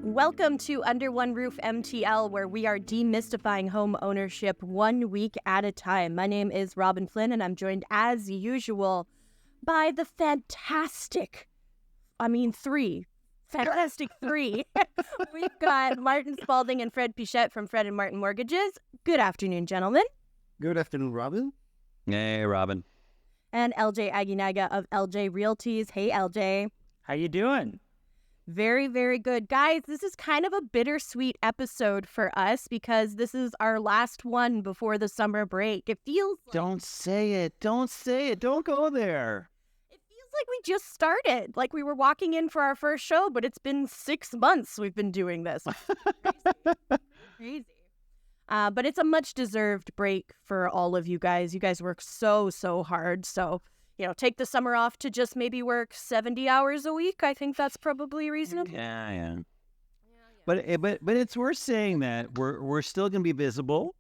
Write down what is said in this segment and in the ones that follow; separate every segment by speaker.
Speaker 1: Welcome to Under One Roof MTL, where we are demystifying home ownership 1 week at a time. My name is Robin Flynn, and I'm joined, as usual, by the fantastic three. We've got Martin Spalding and Fred Pichette from Fred and Martin Mortgages. Good afternoon, gentlemen.
Speaker 2: Good afternoon, Robin.
Speaker 3: Hey, Robin.
Speaker 1: And LJ Aguinaga of LJ Realties. Hey, LJ.
Speaker 4: How you doing?
Speaker 1: Very, very good. Guys, this is kind of a bittersweet episode for us because this is our last one before the summer break. It feels like...
Speaker 4: Don't say it. Don't say it. Don't go there.
Speaker 1: It feels like we just started. Like we were walking in for our first show, but it's been 6 months we've been doing this. Crazy. But it's a much-deserved break for all of you guys. You guys work so hard. So, take the summer off to just maybe work 70 hours a week. I think that's probably reasonable.
Speaker 3: Yeah. But it's worth saying that we're still going to be visible,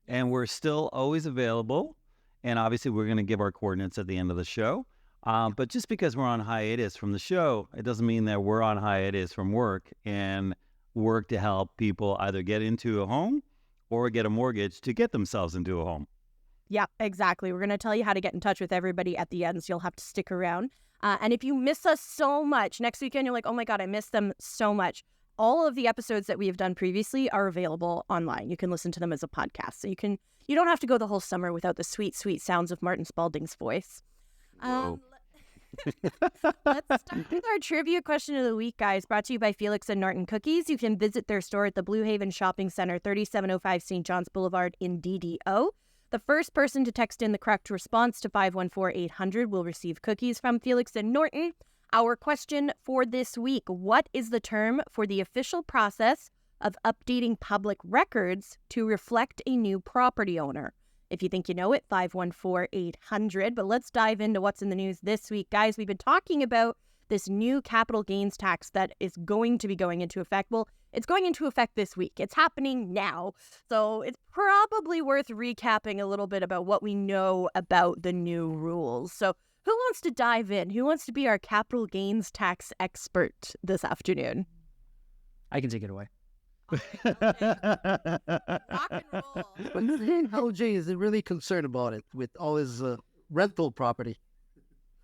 Speaker 3: and we're still always available. And obviously, we're going to give our coordinates at the end of the show. But just because we're on hiatus from the show, it doesn't mean that we're on hiatus from work and work to help people either get into a home or get a mortgage to get themselves into a home.
Speaker 1: Yeah, exactly. We're going to tell you how to get in touch with everybody at the end, so you'll have to stick around. And if you miss us so much, next weekend you're like, oh my God, I missed them so much. All of the episodes that we have done previously are available online. You can listen to them as a podcast. So you don't have to go the whole summer without the sweet, sweet sounds of Martin Spalding's voice. Let's start with our trivia question of the week, guys, brought to you by Felix and Norton Cookies. You can visit their store at the Blue Haven Shopping Center, 3705 St. John's Boulevard in DDO. The first person to text in the correct response to 514-800 will receive cookies from Felix and Norton. Our question for this week: what is the term for the official process of updating public records to reflect a new property owner? If you think you know it, 514-800. But let's dive into what's in the news this week. Guys, we've been talking about this new capital gains tax that is going to be going into effect. Well, it's going into effect this week. It's happening now. So it's probably worth recapping a little bit about what we know about the new rules. So who wants to dive in? Who wants to be our capital gains tax expert this afternoon?
Speaker 4: I can take it away.
Speaker 1: Rock and roll.
Speaker 2: LJ is really concerned about it with all his rental property.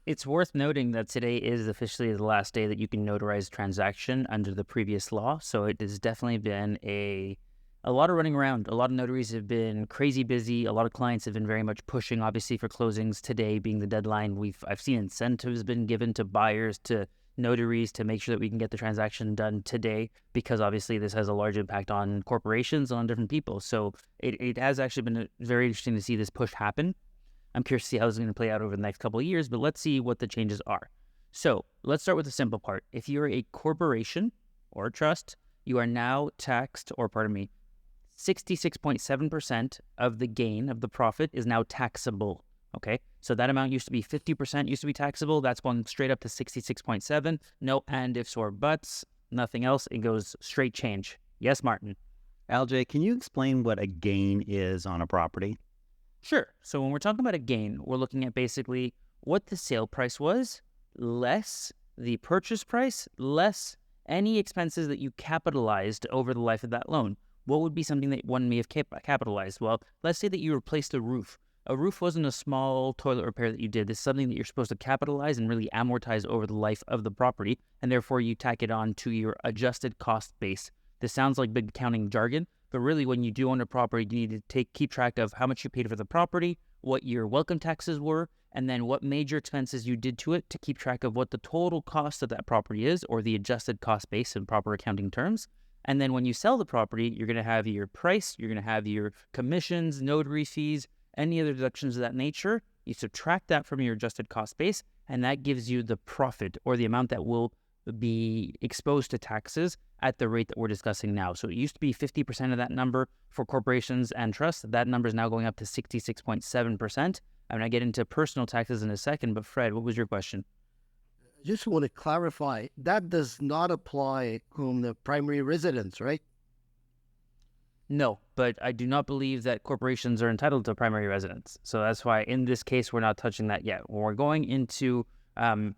Speaker 4: It's worth noting that today is officially the last day that you can notarize transaction under the previous law. So it has definitely been a lot of running around. A lot of notaries have been crazy busy. A lot of clients have been very much pushing, obviously, for closings today being the deadline. I've seen incentives been given to buyers, to notaries, to make sure that we can get the transaction done today, because obviously this has a large impact on corporations, on different people. So it has actually been very interesting to see this push happen. I'm curious to see how this is going to play out over the next couple of years, but let's see what the changes are. So let's start with the simple part. If you're a corporation or a trust, you are now taxed, 66.7% of the gain of the profit is now taxable. Okay, so that amount used to be 50% used to be taxable. That's going straight up to 66.7. No and ifs or buts, nothing else. It goes straight change. Yes, Martin.
Speaker 3: LJ, can you explain what a gain is on a property?
Speaker 4: Sure. So when we're talking about a gain, we're looking at basically what the sale price was, less the purchase price, less any expenses that you capitalized over the life of that loan. What would be something that one may have capitalized? Well, let's say that you replaced a roof. A roof wasn't a small toilet repair that you did. This is something that you're supposed to capitalize and really amortize over the life of the property, and therefore you tack it on to your adjusted cost base. This sounds like big accounting jargon, but really when you do own a property, you need to keep track of how much you paid for the property, what your welcome taxes were, and then what major expenses you did to it to keep track of what the total cost of that property is, or the adjusted cost base in proper accounting terms. And then when you sell the property, you're going to have your price, you're going to have your commissions, notary fees, any other deductions of that nature. You subtract that from your adjusted cost base, and that gives you the profit, or the amount that will be exposed to taxes at the rate that we're discussing now. So it used to be 50% of that number for corporations and trusts. That number is now going up to 66.7%. I'm going to get into personal taxes in a second, but Fred, what was your question?
Speaker 2: I just want to clarify, that does not apply on the primary residence, right?
Speaker 4: No, but I do not believe that corporations are entitled to primary residence. So that's why in this case, we're not touching that yet. When we're going into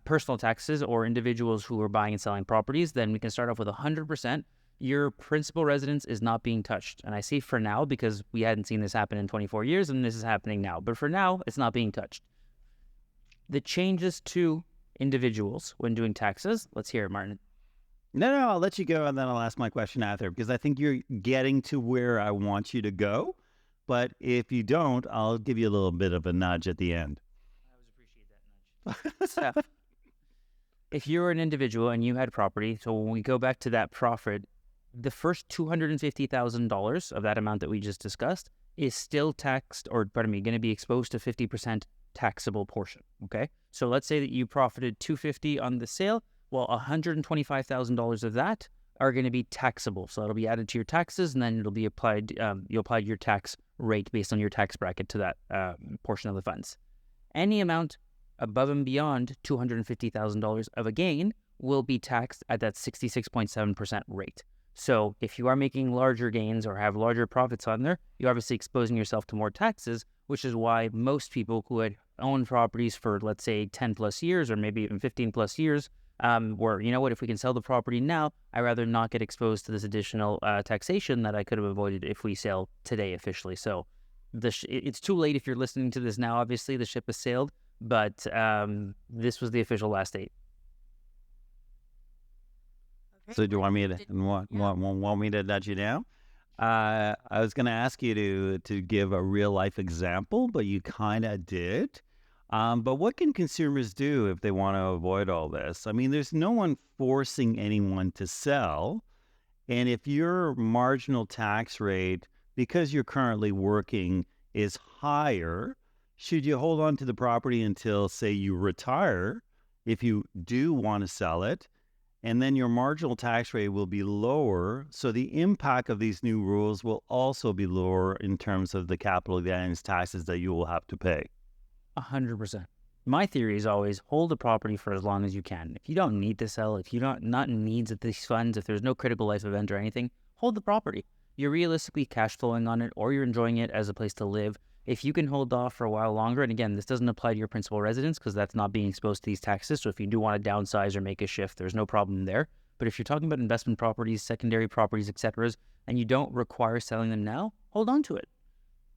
Speaker 4: personal taxes or individuals who are buying and selling properties, then we can start off with 100%. Your principal residence is not being touched. And I say for now because we hadn't seen this happen in 24 years and this is happening now. But for now, it's not being touched. The changes to individuals when doing taxes, let's hear it, Martin.
Speaker 3: No, I'll let you go and then I'll ask my question after because I think you're getting to where I want you to go. But if you don't, I'll give you a little bit of a nudge at the end.
Speaker 4: I always appreciate that nudge. So, if you're an individual and you had property, so when we go back to that profit, the first $250,000 of that amount that we just discussed is still taxed, or pardon me, going to be exposed to 50% taxable portion. Okay, so let's say that you profited $250 on the sale. Well, $125,000 of that are going to be taxable, so it'll be added to your taxes, and then it'll be applied. You apply your tax rate based on your tax bracket to that portion of the funds. Any amount above and beyond $250,000 of a gain will be taxed at that 66.7% rate. So if you are making larger gains or have larger profits on there, you're obviously exposing yourself to more taxes, which is why most people who had owned properties for, let's say, 10 plus years or maybe even 15 plus years were, you know what, if we can sell the property now, I'd rather not get exposed to this additional taxation that I could have avoided if we sell today officially. So it's too late if you're listening to this now. Obviously, the ship has sailed, but this was the official last date.
Speaker 3: So do you want me to want me to nudge you down? I was going to ask you to give a real life example, but you kind of did. But what can consumers do if they want to avoid all this? I mean, there's no one forcing anyone to sell. And if your marginal tax rate, because you're currently working, is higher, should you hold on to the property until, say, you retire, if you do want to sell it? And then your marginal tax rate will be lower. So the impact of these new rules will also be lower in terms of the capital gains taxes that you will have to pay.
Speaker 4: 100%. My theory is always hold the property for as long as you can. If you don't need to sell, if you're not in needs of these funds, if there's no critical life event or anything, hold the property. You're realistically cash flowing on it, or you're enjoying it as a place to live. If you can hold off for a while longer, and again, this doesn't apply to your principal residence because that's not being exposed to these taxes. So if you do want to downsize or make a shift, there's no problem there. But if you're talking about investment properties, secondary properties, etc., and you don't require selling them now, hold on to it.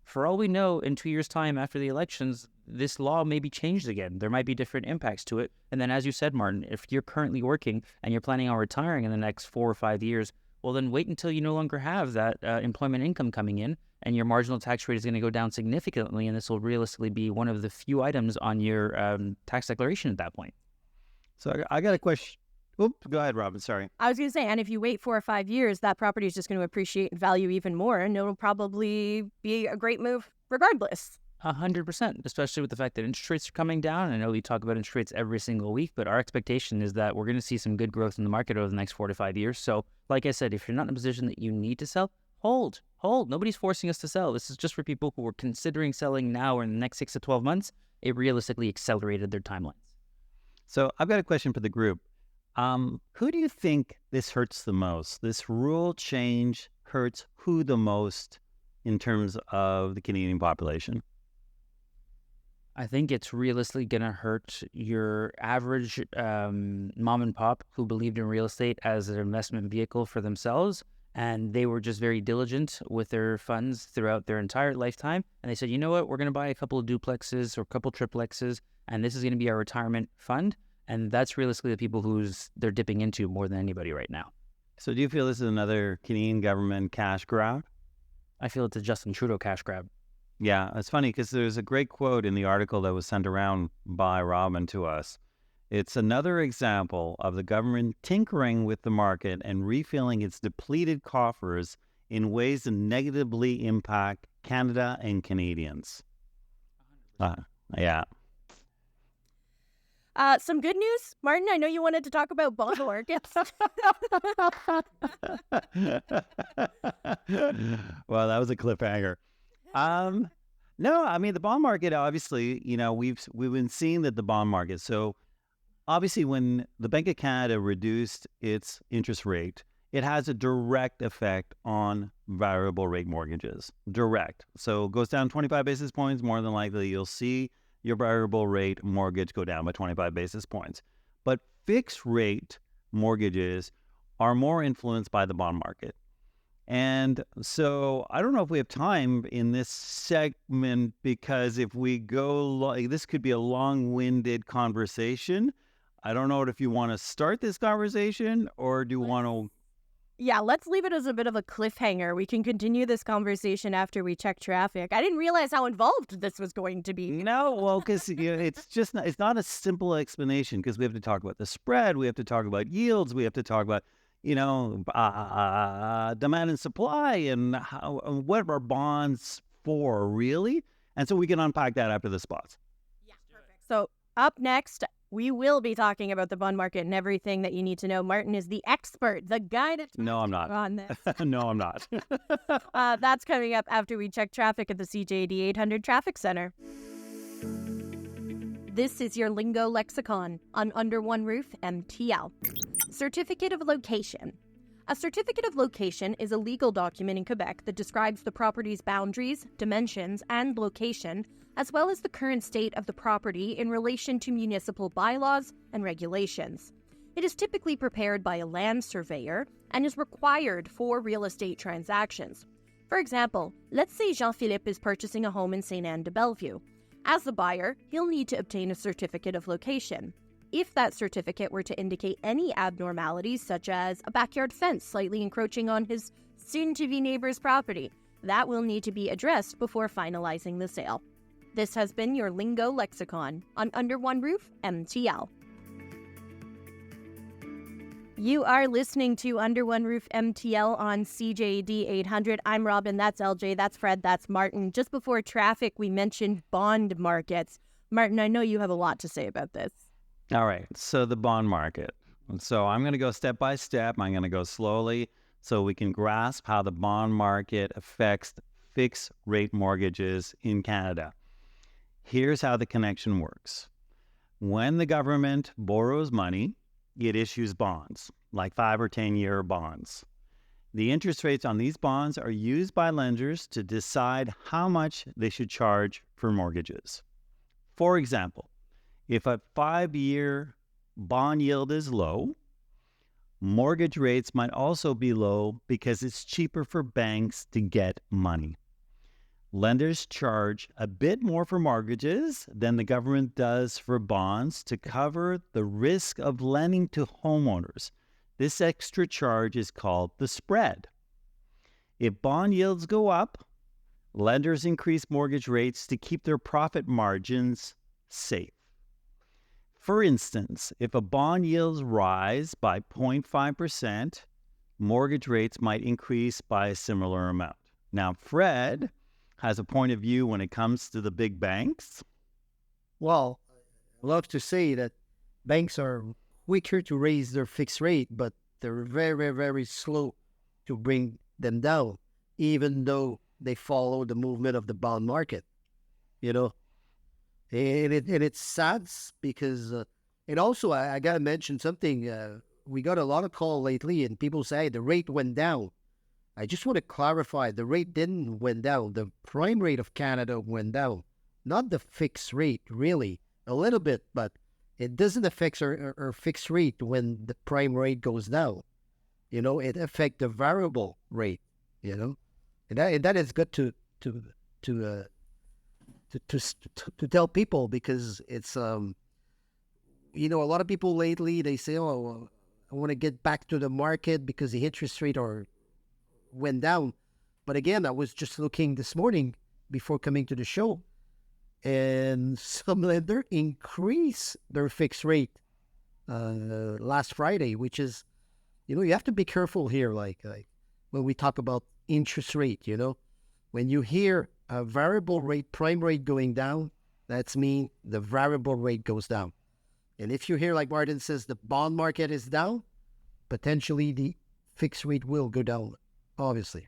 Speaker 4: For all we know, in 2 years' time after the elections, this law may be changed again. There might be different impacts to it. And then, as you said, Martin, if you're currently working and you're planning on retiring in the next 4 or 5 years, well, then wait until you no longer have that employment income coming in, and your marginal tax rate is going to go down significantly, and this will realistically be one of the few items on your tax declaration at that point.
Speaker 3: So I got a question. Oops, go ahead, Robin. Sorry.
Speaker 1: I was going to say, and if you wait 4 or 5 years, that property is just going to appreciate in value even more, and it'll probably be a great move regardless.
Speaker 4: 100%, especially with the fact that interest rates are coming down. I know we talk about interest rates every single week, but our expectation is that we're going to see some good growth in the market over the next 4 to 5 years. So, like I said, if you're not in a position that you need to sell, hold. Nobody's forcing us to sell. This is just for people who are considering selling now or in the next 6 to 12 months. It realistically accelerated their timelines.
Speaker 3: So I've got a question for the group. Who do you think this hurts the most? This rule change hurts who the most in terms of the Canadian population?
Speaker 4: I think it's realistically going to hurt your average mom and pop who believed in real estate as an investment vehicle for themselves. And they were just very diligent with their funds throughout their entire lifetime. And they said, you know what, we're going to buy a couple of duplexes or a couple triplexes, and this is going to be our retirement fund. And that's realistically the people they're dipping into more than anybody right now.
Speaker 3: So do you feel this is another Canadian government cash grab?
Speaker 4: I feel it's a Justin Trudeau cash grab.
Speaker 3: Yeah, it's funny because there's a great quote in the article that was sent around by Robin to us. It's another example of the government tinkering with the market and refilling its depleted coffers in ways that negatively impact Canada and Canadians. Yeah.
Speaker 1: Some good news, Martin. I know you wanted to talk about bond markets.
Speaker 3: Well, that was a cliffhanger. No, I mean the bond market. Obviously, we've been seeing that the bond market. So, obviously, when the Bank of Canada reduced its interest rate, it has a direct effect on variable rate mortgages. Direct. So, it goes down 25 basis points. More than likely, you'll see your variable rate mortgage go down by 25 basis points. But fixed rate mortgages are more influenced by the bond market. And so I don't know if we have time in this segment, because if we go, this could be a long-winded conversation. I don't know if you want to start this conversation or do you want to...
Speaker 1: Yeah, let's leave it as a bit of a cliffhanger. We can continue this conversation after we check traffic. I didn't realize how involved this was going to be.
Speaker 3: No, well, because it's just not, it's not a simple explanation, because we have to talk about the spread, we have to talk about yields, we have to talk about, demand and supply, and what are bonds for, really? And so we can unpack that after the spots.
Speaker 1: Yeah, perfect. So up next, we will be talking about the bond market and everything that you need to know. Martin is the expert, the guy to
Speaker 3: No, I'm not.
Speaker 1: on this.
Speaker 3: No, I'm not.
Speaker 1: That's coming up after we check traffic at the CJD 800 Traffic Center. This is your lingo lexicon on Under One Roof MTL. Certificate of location. A certificate of location is a legal document in Quebec that describes the property's boundaries, dimensions, and location, as well as the current state of the property in relation to municipal bylaws and regulations. It is typically prepared by a land surveyor and is required for real estate transactions. For example, let's say Jean-Philippe is purchasing a home in Sainte-Anne-de-Bellevue. As the buyer, he'll need to obtain a certificate of location. If that certificate were to indicate any abnormalities, such as a backyard fence slightly encroaching on his soon-to-be neighbor's property, that will need to be addressed before finalizing the sale. This has been your lingo lexicon on Under One Roof MTL. You are listening to Under One Roof MTL on CJD 800. I'm Robin, that's LJ, that's Fred, that's Martin. Just before traffic, we mentioned bond markets. Martin, I know you have a lot to say about this.
Speaker 3: All right, so the bond market. So I'm going to go step by step. I'm going to go slowly so we can grasp how the bond market affects fixed rate mortgages in Canada. Here's how the connection works. When the government borrows money, it issues bonds, like 5 or 10-year bonds. The interest rates on these bonds are used by lenders to decide how much they should charge for mortgages. For example, if a 5-year bond yield is low, mortgage rates might also be low because it's cheaper for banks to get money. Lenders charge a bit more for mortgages than the government does for bonds to cover the risk of lending to homeowners. This extra charge is called the spread. If bond yields go up, lenders increase mortgage rates to keep their profit margins safe. For instance, if a bond yields rise by 0.5%, mortgage rates might increase by a similar amount. Now, Fred has a point of view when it comes to the big banks.
Speaker 2: Well, I love to say that banks are quicker to raise their fixed rate, but they're very, very slow to bring them down, even though they follow the movement of the bond market, And it's sad because, and also I got to mention something. We got a lot of call lately and people say the rate went down. I just want to clarify, the rate didn't went down. The prime rate of Canada went down, not the fixed rate, really. A little bit, but it doesn't affect our fixed rate when the prime rate goes down. It affects the variable rate, And that is good to tell people, because it's, a lot of people lately, they say, oh, I want to get back to the market because the interest rate went down. But again, I was just looking this morning before coming to the show, and some lender increased their fixed rate last Friday, which is, you have to be careful here, like when we talk about interest rate, when you hear a variable rate, prime rate going down, that's mean the variable rate goes down. And if you hear, like Martin says, the bond market is down, potentially the fixed rate will go down, obviously.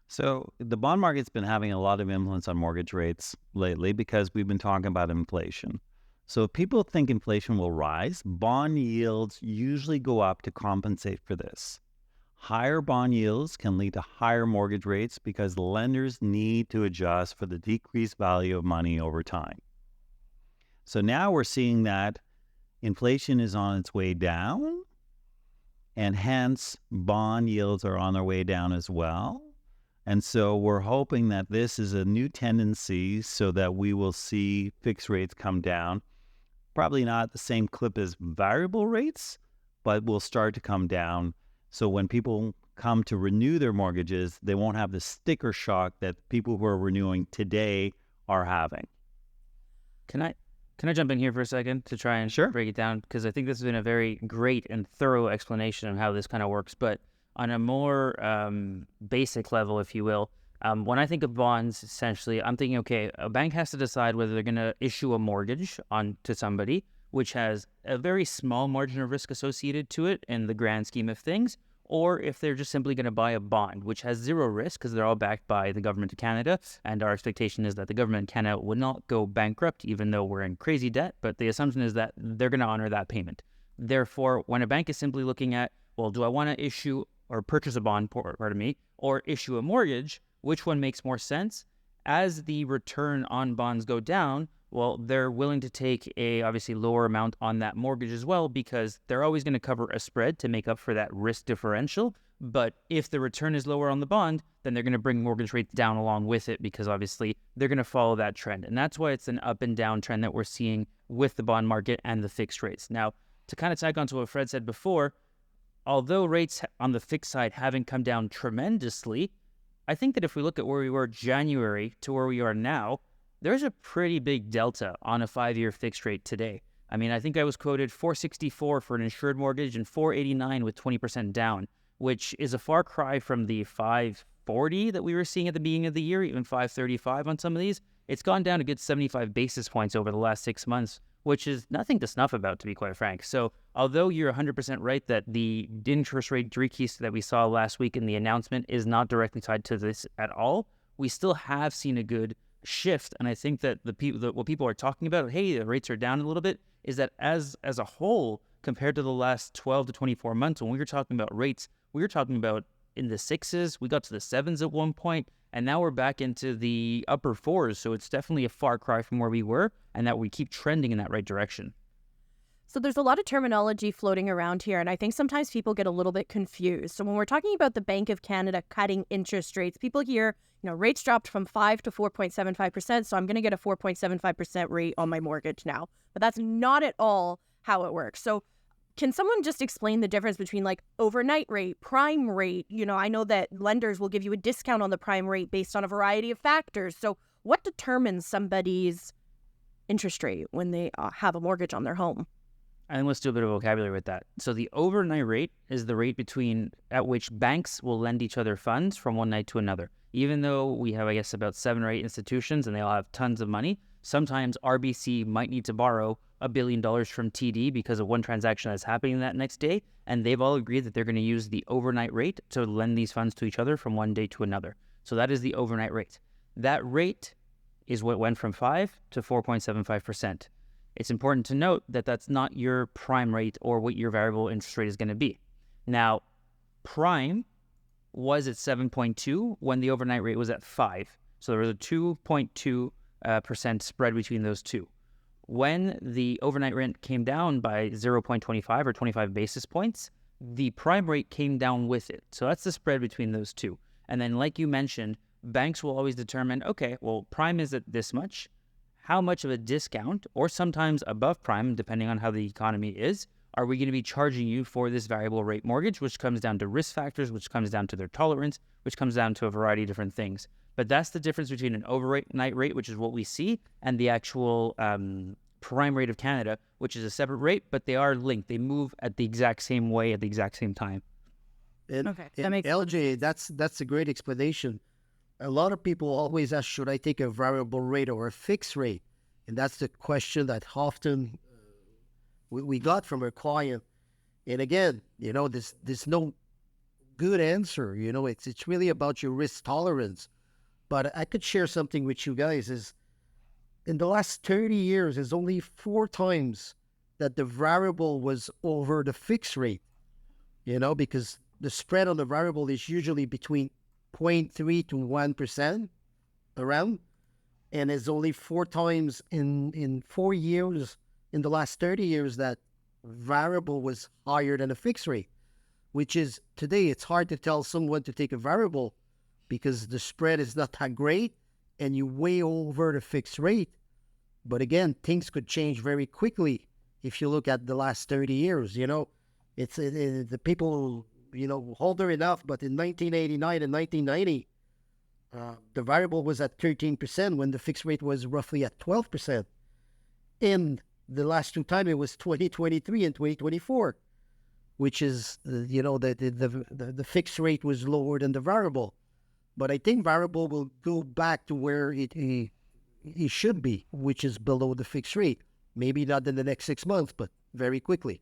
Speaker 3: So the bond market's been having a lot of influence on mortgage rates lately because we've been talking about inflation. So if people think inflation will rise, bond yields usually go up to compensate for this. Higher bond yields can lead to higher mortgage rates because lenders need to adjust for the decreased value of money over time. So now we're seeing that inflation is on its way down, and hence bond yields are on their way down as well. And so we're hoping that this is a new tendency so that we will see fixed rates come down. Probably not the same clip as variable rates, but will start to come down. So when people come to renew their mortgages, they won't have the sticker shock that people who are renewing today are having.
Speaker 4: Can I jump in here for a second to try and
Speaker 3: Sure.
Speaker 4: break it down? Because I think this has been a very great and thorough explanation of how this kind of works. But on a more basic level, if you will, when I think of bonds, essentially, I'm thinking, okay, a bank has to decide whether they're going to issue a mortgage on to somebody, which has a very small margin of risk associated to it in the grand scheme of things, or if they're just simply going to buy a bond, which has zero risk because they're all backed by the government of Canada. And our expectation is that the government of Canada would not go bankrupt, even though we're in crazy debt. But the assumption is that they're going to honor that payment. Therefore, when a bank is simply looking at, well, do I want to issue or purchase a bond, or issue a mortgage, which one makes more sense? As the return on bonds go down, well, they're willing to take a obviously lower amount on that mortgage as well, because they're always going to cover a spread to make up for that risk differential. But if the return is lower on the bond, then they're going to bring mortgage rates down along with it, because obviously they're going to follow that trend. And that's why it's an up and down trend that we're seeing with the bond market and the fixed rates. Now, to kind of tag on to what Fred said before, although rates on the fixed side haven't come down tremendously, I think that if we look at where we were January to where we are now, there's a pretty big delta on a 5-year fixed rate today. I mean, I think I was quoted $464 for an insured mortgage and $489 with 20% down, which is a far cry from the $540 that we were seeing at the beginning of the year, even $535 on some of these. It's gone down a good 75 basis points over the last 6 months, which is nothing to snuff about, to be quite frank. So although you're 100% right that the interest rate decrease that we saw last week in the announcement is not directly tied to this at all, we still have seen a good shift. And I think that what people are talking about, hey, the rates are down a little bit, is that as a whole, compared to the last 12 to 24 months, when we were talking about rates, we were talking about in the 6s, we got to the 7s at one point, and now we're back into the upper 4s. So it's definitely a far cry from where we were, and that we keep trending in that right direction.
Speaker 1: So there's a lot of terminology floating around here, and I think sometimes people get a little bit confused. So when we're talking about the Bank of Canada cutting interest rates, people hear, rates dropped from 5 to 4.75%, so I'm going to get a 4.75% rate on my mortgage now. But that's not at all how it works. So can someone just explain the difference between like overnight rate, prime rate? I know that lenders will give you a discount on the prime rate based on a variety of factors. So what determines somebody's interest rate when they have a mortgage on their home?
Speaker 4: And let's do a bit of vocabulary with that. So the overnight rate is the rate at which banks will lend each other funds from one night to another. Even though we have, I guess, about 7 or 8 institutions and they all have tons of money, sometimes RBC might need to borrow $1 billion from TD because of one transaction that's happening that next day. And they've all agreed that they're going to use the overnight rate to lend these funds to each other from one day to another. So that is the overnight rate. That rate is what went from 5 to 4.75%. It's important to note that that's not your prime rate or what your variable interest rate is going to be. Now, prime was at 7.2 when the overnight rate was at 5. So there was a 2.2% spread between those two. When the overnight rate came down by 0.25 or 25 basis points, the prime rate came down with it. So that's the spread between those two. And then, like you mentioned, banks will always determine, okay, well, prime is at this much. How much of a discount, or sometimes above prime, depending on how the economy is, are we going to be charging you for this variable rate mortgage, which comes down to risk factors, which comes down to their tolerance, which comes down to a variety of different things. But that's the difference between an overnight rate, which is what we see, and the actual prime rate of Canada, which is a separate rate, but they are linked. They move at the exact same way at the exact same time.
Speaker 1: Okay, that makes
Speaker 2: LJ, that's a great explanation. A lot of people always ask, should I take a variable rate or a fixed rate? And that's the question that often we got from our client. And again, there's no good answer. It's really about your risk tolerance. But I could share something with you guys is in the last 30 years, there's only 4 times that the variable was over the fixed rate, because the spread on the variable is usually between 0.3 to 1% around. And it's only 4 times in 4 years, in the last 30 years, that variable was higher than a fixed rate, which is today it's hard to tell someone to take a variable because the spread is not that great and you way over the fixed rate. But again, things could change very quickly if you look at the last 30 years. It's the people, older enough, but in 1989 and 1990, the variable was at 13% when the fixed rate was roughly at 12%. In the last 2 times, it was 2023 and 2024, which is, the fixed rate was lower than the variable. But I think variable will go back to where it should be, which is below the fixed rate. Maybe not in the next 6 months, but very quickly.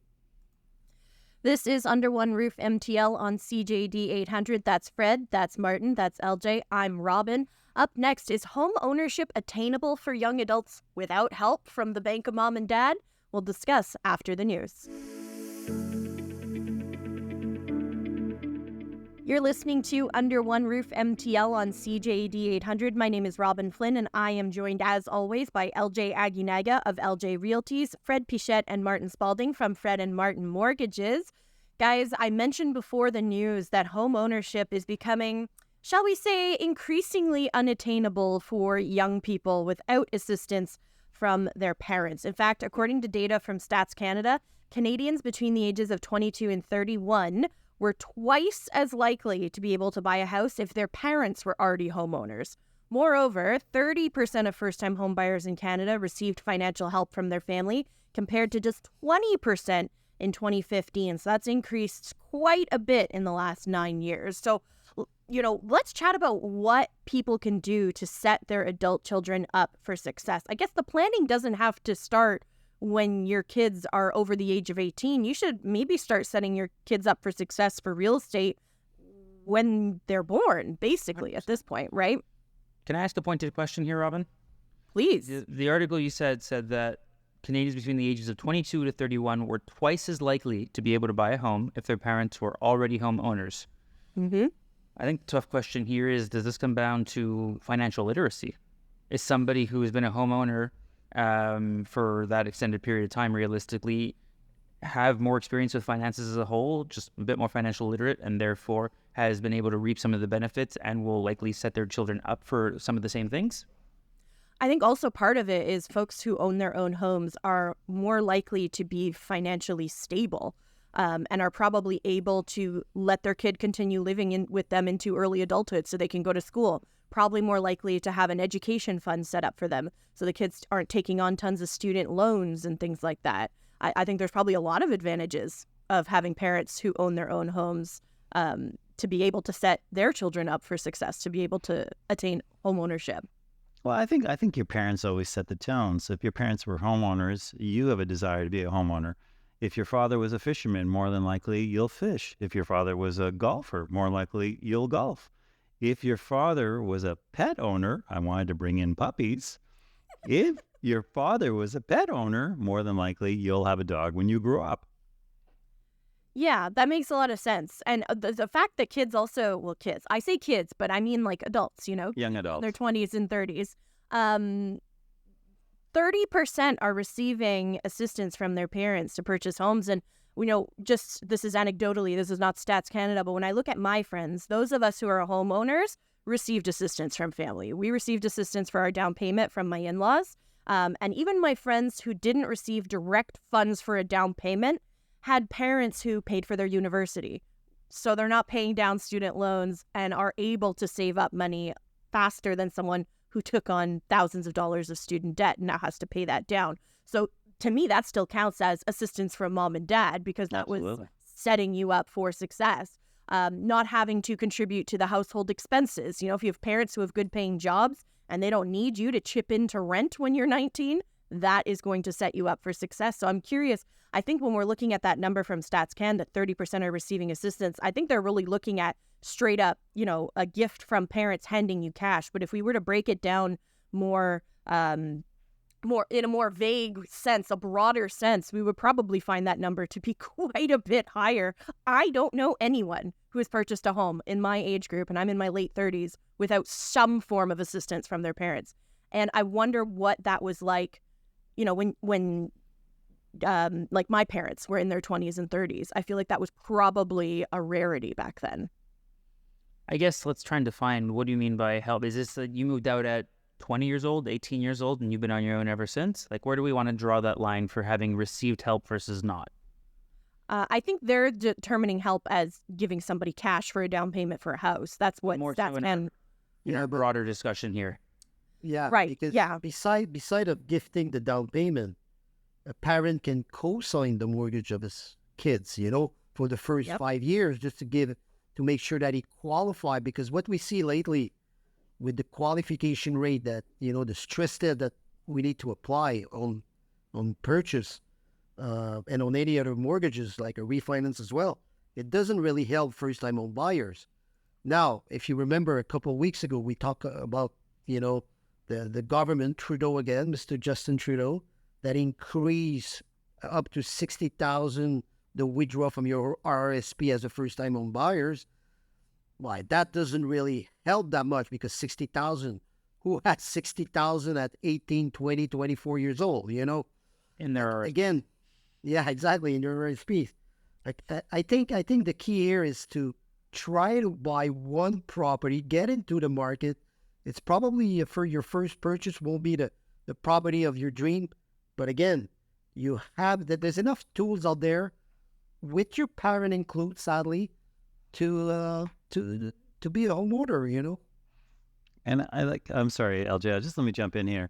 Speaker 1: This is Under One Roof MTL on CJD 800. That's Fred, that's Martin, that's LJ. I'm Robin. Up next, is home ownership attainable for young adults without help from the bank of mom and dad? We'll discuss after the news. You're listening to Under One Roof MTL on CJD 800. My name is Robin Flynn, and I am joined, as always, by LJ Aguinaga of LJ Realties, Fred Pichette and Martin Spalding from Fred and Martin Mortgages. Guys, I mentioned before the news that home ownership is becoming, shall we say, increasingly unattainable for young people without assistance from their parents. In fact, according to data from Stats Canada, Canadians between the ages of 22 and 31 were twice as likely to be able to buy a house if their parents were already homeowners. Moreover, 30% of first-time homebuyers in Canada received financial help from their family, compared to just 20% in 2015. So that's increased quite a bit in the last 9 years. So, let's chat about what people can do to set their adult children up for success. I guess the planning doesn't have to start when your kids are over the age of 18. You should maybe start setting your kids up for success for real estate when they're born, basically, at this point, right?
Speaker 4: Can I ask a pointed question here, Robin?
Speaker 1: Please.
Speaker 4: The article you said that Canadians between the ages of 22 to 31 were twice as likely to be able to buy a home if their parents were already homeowners.
Speaker 1: Mm-hmm.
Speaker 4: I think the tough question here is, does this come down to financial literacy? Is somebody who has been a homeowner for that extended period of time realistically have more experience with finances as a whole, just a bit more financial literate, and therefore has been able to reap some of the benefits and will likely set their children up for some of the same things?
Speaker 1: I think also part of it is folks who own their own homes are more likely to be financially stable, and are probably able to let their kid continue living with them into early adulthood so they can go to school. Probably more likely to have an education fund set up for them so the kids aren't taking on tons of student loans and things like that. I think there's probably a lot of advantages of having parents who own their own homes to be able to set their children up for success, to be able to attain home ownership.
Speaker 3: Well, I think your parents always set the tone. So if your parents were homeowners, you have a desire to be a homeowner. If your father was a fisherman, more than likely you'll fish. If your father was a golfer, more likely you'll golf. If your father was a pet owner, I wanted to bring in puppies. If your father was a pet owner, more than likely you'll have a dog when you grow up.
Speaker 1: Yeah, that makes a lot of sense. And the fact that kids also, kids, I say kids, but I mean like adults,
Speaker 3: Young adults.
Speaker 1: their 20s and 30s. 30% are receiving assistance from their parents to purchase homes. And this is anecdotally, this is not Stats Canada, but when I look at my friends, those of us who are homeowners received assistance from family. We received assistance for our down payment from my in-laws. And even my friends who didn't receive direct funds for a down payment had parents who paid for their university. So they're not paying down student loans and are able to save up money faster than someone who took on thousands of dollars of student debt and now has to pay that down. So to me, that still counts as assistance from mom and dad because that was setting you up for success. Not having to contribute to the household expenses. If you have parents who have good paying jobs and they don't need you to chip into rent when you're 19, that is going to set you up for success. So I'm curious, I think when we're looking at that number from Stats Can, that 30% are receiving assistance, I think they're really looking at straight up, a gift from parents handing you cash. But if we were to break it down more in a more vague sense, a broader sense, we would probably find that number to be quite a bit higher. I don't know anyone who has purchased a home in my age group, and I'm in my late 30s, without some form of assistance from their parents. And I wonder what that was like, when like my parents were in their 20s and 30s. I feel like that was probably a rarity back then.
Speaker 4: I guess let's try and define, what do you mean by help? Is this that you moved out at 20 years old, 18 years old, and you've been on your own ever since? Like, where do we want to draw that line for having received help versus not?
Speaker 1: I think they're determining help as giving somebody cash for a down payment for a house. That's what
Speaker 4: More
Speaker 1: that's
Speaker 4: so
Speaker 1: and
Speaker 4: in our broader discussion here.
Speaker 2: Yeah,
Speaker 1: Right,
Speaker 2: Because
Speaker 1: yeah.
Speaker 2: beside of gifting the down payment, a parent can co-sign the mortgage of his kids, for the first
Speaker 1: Yep.
Speaker 2: 5 years, just to make sure that he qualify. Because what we see lately with the qualification rate that, the stress test that we need to apply on purchase and on any other mortgages like a refinance as well, it doesn't really help first-time home buyers. Now, if you remember a couple of weeks ago, we talked about, the government, Trudeau again, Mr. Justin Trudeau, that increased up to 60,000 the withdrawal from your RRSP as a first-time home buyers. Why, that doesn't really help that much, because 60,000, who had 60,000 at 18, 20, 24 years old,
Speaker 4: In there
Speaker 2: Again, yeah, exactly, in your RRSP. I think the key here is to try to buy one property, get into the market. It's probably for your first purchase won't be the property of your dream, but again, there's enough tools out there, with your parent included, sadly, to be a homeowner.
Speaker 3: And I'm sorry, LJ, just let me jump in here.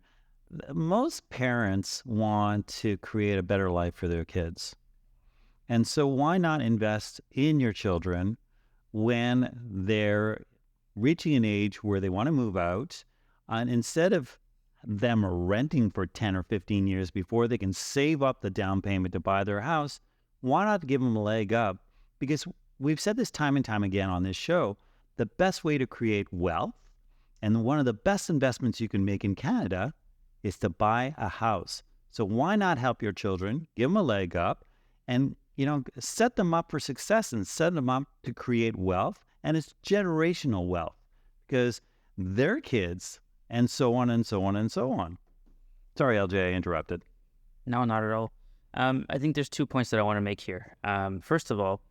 Speaker 3: Most parents want to create a better life for their kids. And so why not invest in your children when they're reaching an age where they want to move out, and instead of them renting for 10 or 15 years before they can save up the down payment to buy their house, why not give them a leg up? Because we've said this time and time again on this show, the best way to create wealth and one of the best investments you can make in Canada is to buy a house. So why not help your children, give them a leg up, and set them up for success and set them up to create wealth, and it's generational wealth, because their kids, and so on and so on and so on. Sorry, LJ, I interrupted.
Speaker 4: No, not at all. I think there's 2 points that I want to make here. First of all,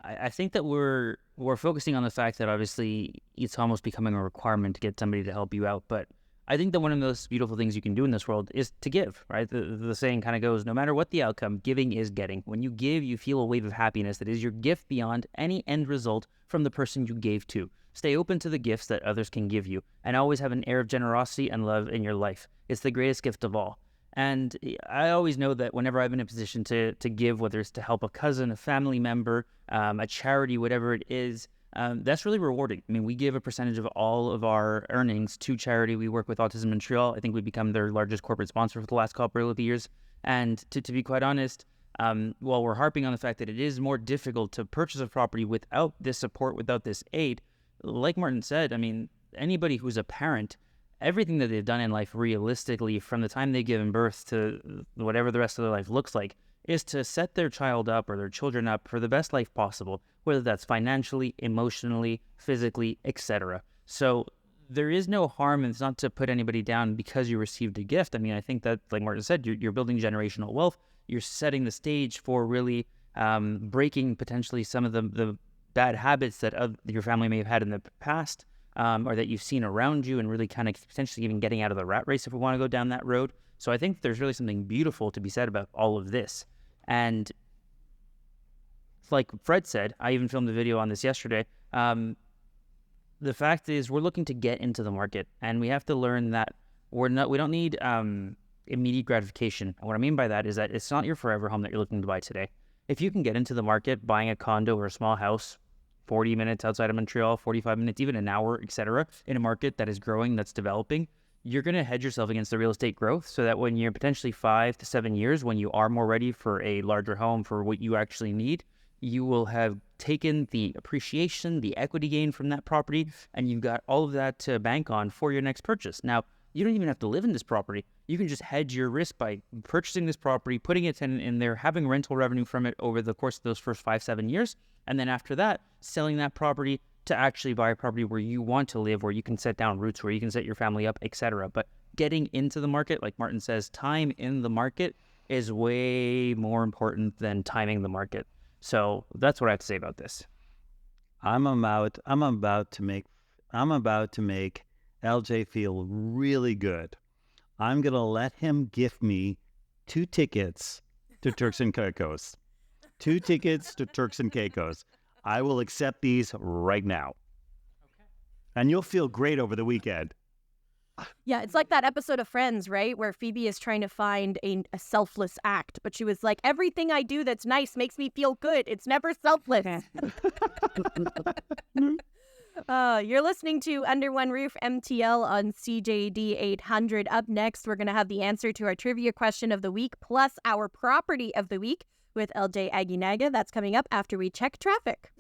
Speaker 4: I think that we're focusing on the fact that obviously it's almost becoming a requirement to get somebody to help you out. But I think that one of the most beautiful things you can do in this world is to give, right? The saying kind of goes, no matter what the outcome, giving is getting. When you give, you feel a wave of happiness that is your gift beyond any end result from the person you gave to. Stay open to the gifts that others can give you, and always have an air of generosity and love in your life. It's the greatest gift of all. And I always know that whenever I'm in a position to give, whether it's to help a cousin, a family member, a charity, whatever it is, that's really rewarding. I mean, we give a percentage of all of our earnings to charity. We work with Autism Montreal. I think we've become their largest corporate sponsor for the last couple of years. And to be quite honest, while we're harping on the fact that it is more difficult to purchase a property without this support, without this aid, like Martin said, I mean, anybody who's a parent, everything that they've done in life realistically, from the time they've given birth to whatever the rest of their life looks like, is to set their child up or their children up for the best life possible, whether that's financially, emotionally, physically, etc. So there is no harm, and it's not to put anybody down because you received a gift. I mean, I think that, like Martin said, you're building generational wealth. You're setting the stage for really breaking potentially some of the bad habits that your family may have had in the past, or that you've seen around you, and really kind of potentially even getting out of the rat race if we want to go down that road. So I think there's really something beautiful to be said about all of this. And like Fred said, I even filmed a video on this yesterday. The fact is, we're looking to get into the market, and we have to learn that we don't need immediate gratification. And what I mean by that is that it's not your forever home that you're looking to buy today. If you can get into the market buying a condo or a small house 40 minutes outside of Montreal, 45 minutes, even an hour, etc., in a market that is growing, that's developing, you're going to hedge yourself against the real estate growth, so that when you're potentially 5 to 7 years, when you are more ready for a larger home for what you actually need, you will have taken the appreciation, the equity gain from that property, and you've got all of that to bank on for your next purchase. Now, you don't even have to live in this property. You can just hedge your risk by purchasing this property, putting a tenant in there, having rental revenue from it over the course of those first 5-7 years. And then after that, selling that property to actually buy a property where you want to live, where you can set down roots, where you can set your family up, etc. But getting into the market, like Martin says, time in the market is way more important than timing the market. So that's what I have to say about this.
Speaker 3: I'm about to make LJ feel really good. I'm gonna let him gift me 2 tickets to Turks and Caicos. 2 tickets to Turks and Caicos. I will accept these right now. Okay. And you'll feel great over the weekend.
Speaker 1: Yeah, it's like that episode of Friends, right? Where Phoebe is trying to find a selfless act, but she was like, everything I do that's nice makes me feel good. It's never selfless. You're listening to Under One Roof MTL on CJD 800. Up next, we're going to have the answer to our trivia question of the week, plus our property of the week with LJ Aguinaga. That's coming up after we check traffic.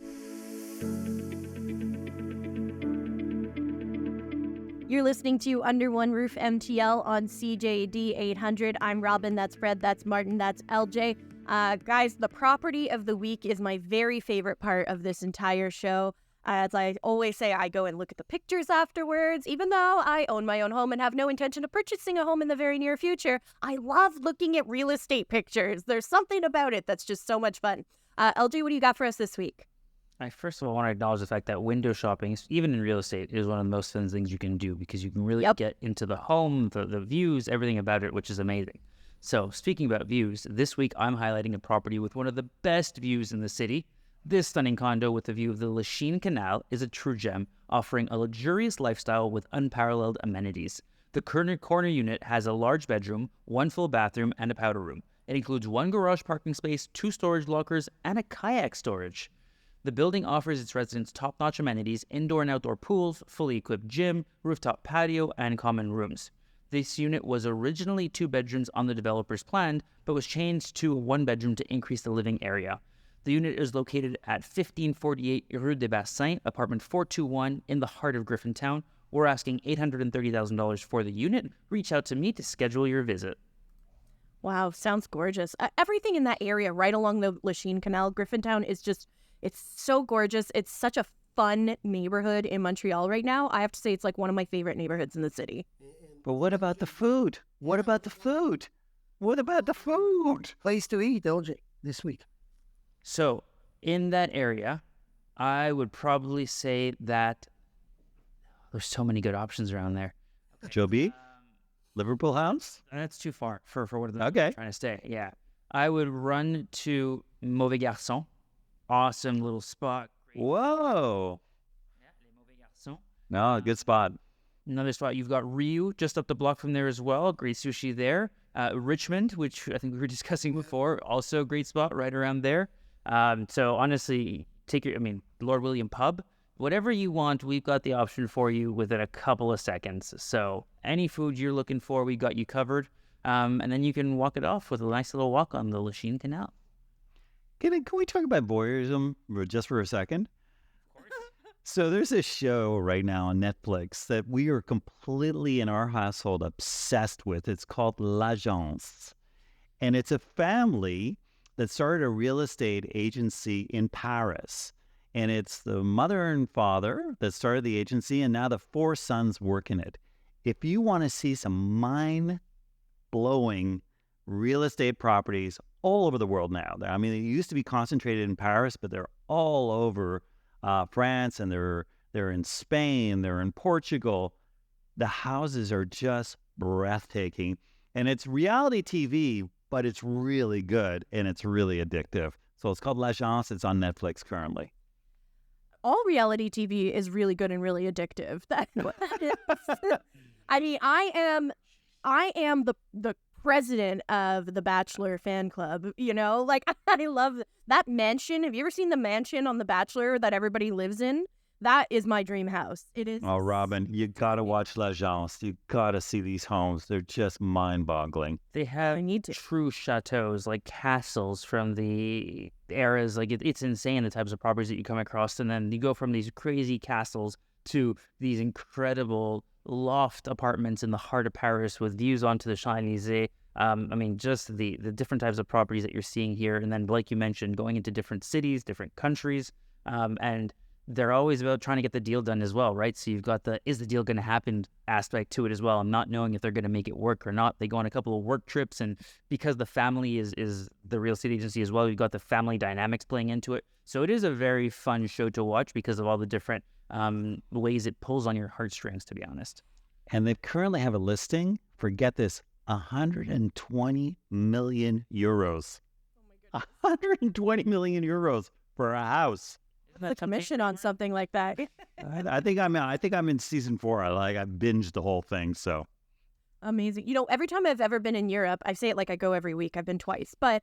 Speaker 1: You're listening to Under One Roof MTL on CJD 800. I'm Robin, that's Fred, that's Martin, that's LJ. Guys, the property of the week is my very favorite part of this entire show. As I always say, I go and look at the pictures afterwards. Even though I own my own home and have no intention of purchasing a home in the very near future, I love looking at real estate pictures. There's something about it that's just so much fun. LJ, what do you got for us this week?
Speaker 4: I first of all want to acknowledge the fact that window shopping, even in real estate, is one of the most fun things you can do because you can really get into the home, the views, everything about it, which is amazing. So speaking about views, this week I'm highlighting a property with one of the best views in the city. This stunning condo with a view of the Lachine Canal is a true gem, offering a luxurious lifestyle with unparalleled amenities. The corner unit has a large bedroom, 1 full bathroom, and a powder room. It includes 1 garage parking space, 2 storage lockers, and a kayak storage. The building offers its residents top-notch amenities, indoor and outdoor pools, fully equipped gym, rooftop patio, and common rooms. This unit was originally 2 bedrooms on the developer's plan, but was changed to a 1 bedroom to increase the living area. The unit is located at 1548 Rue des Bassins, apartment 421 in the heart of Griffintown. We're asking $830,000 for the unit. Reach out to me to schedule your visit.
Speaker 1: Wow, sounds gorgeous. Everything in that area right along the Lachine Canal, Griffintown, is just, it's so gorgeous. It's such a fun neighborhood in Montreal right now. I have to say it's like one of my favorite neighborhoods in the city.
Speaker 3: But what about the food? What about the food? What about the food?
Speaker 2: Place to eat, LJ, this week.
Speaker 4: So, in that area, I would probably say that there's so many good options around there.
Speaker 3: Joe B? Liverpool House?
Speaker 4: That's too far for what I'm
Speaker 3: Okay.
Speaker 4: trying to stay. Yeah. I would run to Mauvais Garçon. Awesome little spot. Great.
Speaker 3: Whoa.
Speaker 4: Yeah, Les Mauvais Garçons.
Speaker 3: No, good spot.
Speaker 4: Another spot, you've got Ryu just up the block from there as well. Great sushi there. Richmond, which I think we were discussing before, also a great spot right around there. So honestly, Lord William Pub, whatever you want, we've got the option for you within a couple of seconds. So any food you're looking for, we got you covered. And then you can walk it off with a nice little walk on the Lachine Canal.
Speaker 3: Can we talk about voyeurism just for a second? Of course. So there's a show right now on Netflix that we are completely in our household obsessed with. It's called L'Agence. And it's a family that started a real estate agency in Paris. And it's the mother and father that started the agency, and now the 4 sons work in it. If you want to see some mind-blowing real estate properties all over the world now. I mean, they used to be concentrated in Paris, but they're all over France, and they're in Spain, they're in Portugal. The houses are just breathtaking. And it's reality TV, but it's really good, and it's really addictive. So it's called L'Agence. It's on Netflix currently.
Speaker 1: All reality TV is really good and really addictive. That's what that is. I mean, I am the president of the Bachelor fan club, you know? Like, I love that mansion. Have you ever seen the mansion on The Bachelor that everybody lives in? That is my dream house. It is.
Speaker 3: Oh, Robin, you got to watch L'Agence. You got to see these homes. They're just mind-boggling.
Speaker 4: They have
Speaker 1: I need to.
Speaker 4: true chateaus, like castles from the eras. Like it's insane the types of properties that you come across. And then you go from these crazy castles to these incredible loft apartments in the heart of Paris with views onto the Champs-Élysées. I mean, just the different types of properties that you're seeing here. And then, like you mentioned, going into different cities, different countries. And they're always about trying to get the deal done as well, right? So you've got the is the deal going to happen aspect to it as well, and not knowing if they're going to make it work or not. They go on a couple of work trips, and because the family is the real estate agency as well, you've got the family dynamics playing into it. So it is a very fun show to watch because of all the different ways it pulls on your heartstrings, to be honest.
Speaker 3: And they currently have a listing for, get this, 120 million euros. 120 million euros for a house.
Speaker 1: The commission on something like that.
Speaker 3: I think I'm in season 4. I binged the whole thing. So
Speaker 1: amazing. You know, every time I've ever been in Europe, I say it like I go every week. I've been twice, but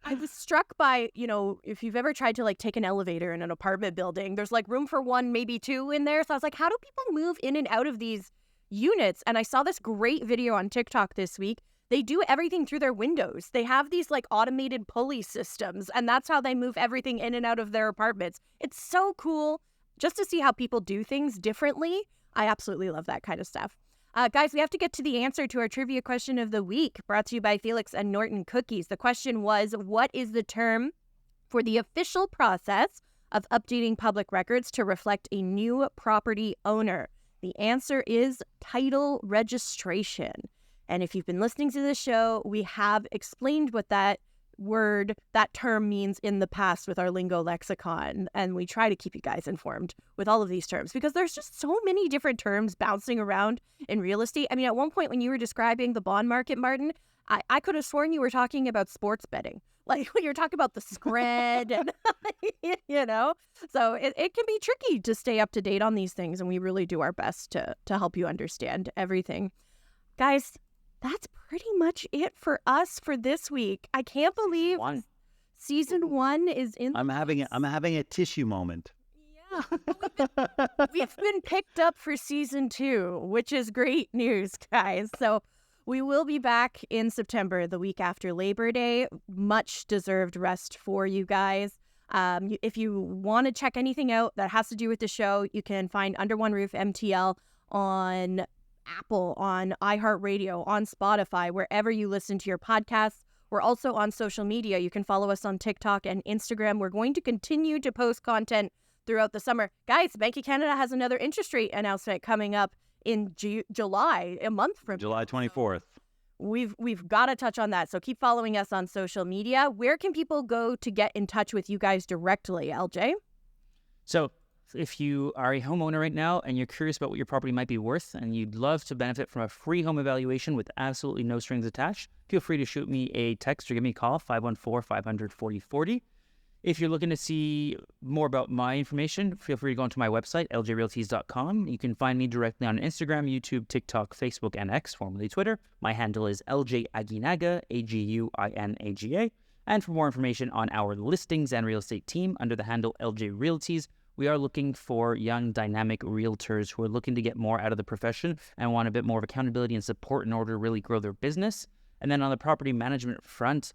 Speaker 1: I was struck by, you know, if you've ever tried to like take an elevator in an apartment building, there's like room for 1, maybe 2 in there. So I was like, how do people move in and out of these units? And I saw this great video on TikTok this week. They do everything through their windows. They have these like automated pulley systems, and that's how they move everything in and out of their apartments. It's so cool just to see how people do things differently. I absolutely love that kind of stuff. Guys, we have to get to the answer to our trivia question of the week, brought to you by Felix and Norton Cookies. The question was, what is the term for the official process of updating public records to reflect a new property owner? The answer is title registration. And if you've been listening to this show, we have explained what that term means in the past with our lingo lexicon. And we try to keep you guys informed with all of these terms because there's just so many different terms bouncing around in real estate. I mean, at one point when you were describing the bond market, Martin, I could have sworn you were talking about sports betting. Like when you're talking about the spread and, you know, so it can be tricky to stay up to date on these things. And we really do our best to help you understand everything. Guys, that's pretty much it for us for this week. I can't believe season 1 is in.
Speaker 3: I'm having a tissue moment.
Speaker 1: Yeah, we've been picked up for season 2, which is great news, guys. So we will be back in September, the week after Labor Day. Much deserved rest for you guys. If you want to check anything out that has to do with the show, you can find Under One Roof MTL on Apple, on iHeartRadio, on Spotify, wherever you listen to your podcasts. We're also on social media. You can follow us on TikTok and Instagram. We're going to continue to post content throughout the summer. Guys, Bank of Canada has another interest rate announcement coming up in July, a month from
Speaker 3: July 24th.
Speaker 1: So we've got to touch on that. So keep following us on social media. Where can people go to get in touch with you guys directly, LJ?
Speaker 4: So if you are a homeowner right now and you're curious about what your property might be worth and you'd love to benefit from a free home evaluation with absolutely no strings attached, feel free to shoot me a text or give me a call, 514-500-4040. If you're looking to see more about my information, feel free to go onto my website, ljrealties.com. You can find me directly on Instagram, YouTube, TikTok, Facebook, and X, formerly Twitter. My handle is LJ Aguinaga, Aguinaga. And for more information on our listings and real estate team under the handle LJ Realties, we are looking for young, dynamic realtors who are looking to get more out of the profession and want a bit more of accountability and support in order to really grow their business. And then on the property management front,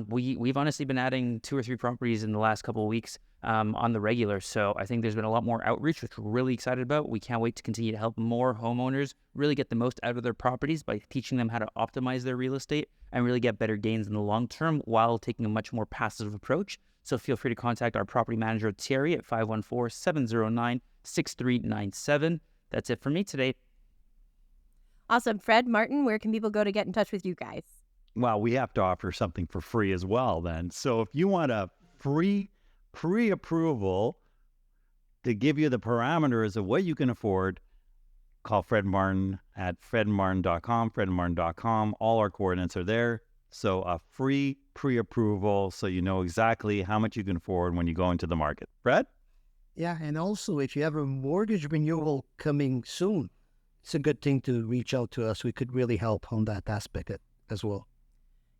Speaker 4: we've honestly been adding 2 or 3 properties in the last couple of weeks on the regular. So I think there's been a lot more outreach, which we're really excited about. We can't wait to continue to help more homeowners really get the most out of their properties by teaching them how to optimize their real estate and really get better gains in the long term while taking a much more passive approach. So feel free to contact our property manager, Thierry, at 514-709-6397. That's it for me today.
Speaker 1: Awesome. Fred, Martin, where can people go to get in touch with you guys?
Speaker 3: Well, we have to offer something for free as well then. So if you want a free pre-approval to give you the parameters of what you can afford, call Fred Martin at fredmartin.com, fredmartin.com. All our coordinates are there. So a free pre-approval so you know exactly how much you can afford when you go into the market. Fred?
Speaker 2: Yeah, and also if you have a mortgage renewal coming soon, it's a good thing to reach out to us. We could really help on that aspect as well.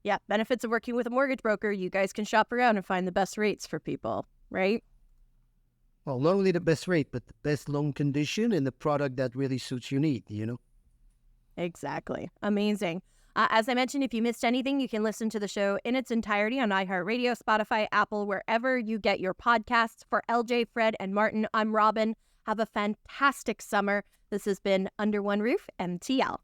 Speaker 1: Yeah, benefits of working with a mortgage broker. You guys can shop around and find the best rates for people, right?
Speaker 2: Well, not only the best rate, but the best loan condition and the product that really suits your need, you know?
Speaker 1: Exactly. Amazing. As I mentioned, if you missed anything, you can listen to the show in its entirety on iHeartRadio, Spotify, Apple, wherever you get your podcasts. For LJ, Fred, and Martin, I'm Robin. Have a fantastic summer. This has been Under One Roof MTL.